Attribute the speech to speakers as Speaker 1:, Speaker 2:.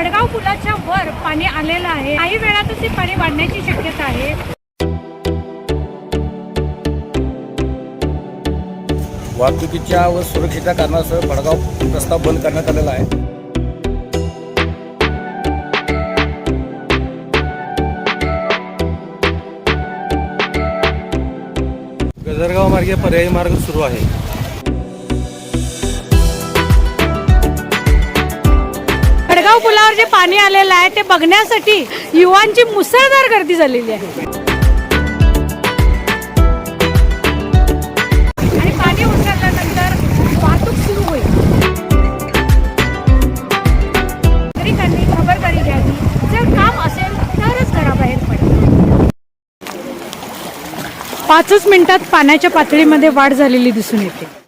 Speaker 1: भडगाव पुलाच्या वर पाणी आलेलं आहे. काही वेळातच हे पाणी वाढण्याची शक्यता आहे.
Speaker 2: वाहतुकीच्या व सुरक्षेच्या कारणासह भडगाव रस्ता बंद करण्यात आलेला आहे. गजरगाव मार्गे पर्यायी मार्ग सुरू आहे.
Speaker 1: भडगाव पुलावर जे पाणी आलेलं आहे ते बघण्यासाठी युवांची मुसळधार गर्दी झालेली आहे. आणि पाणी ओसरल्यानंतर वाहतूक सुरू होईल. नागरिकांनी खबरदारी घ्यावी. जर काम असेल तरच घराबाहेर पडा. 5 मिनिटात पाण्याच्या पातळीमध्ये वाढ झालेली दिसून येते.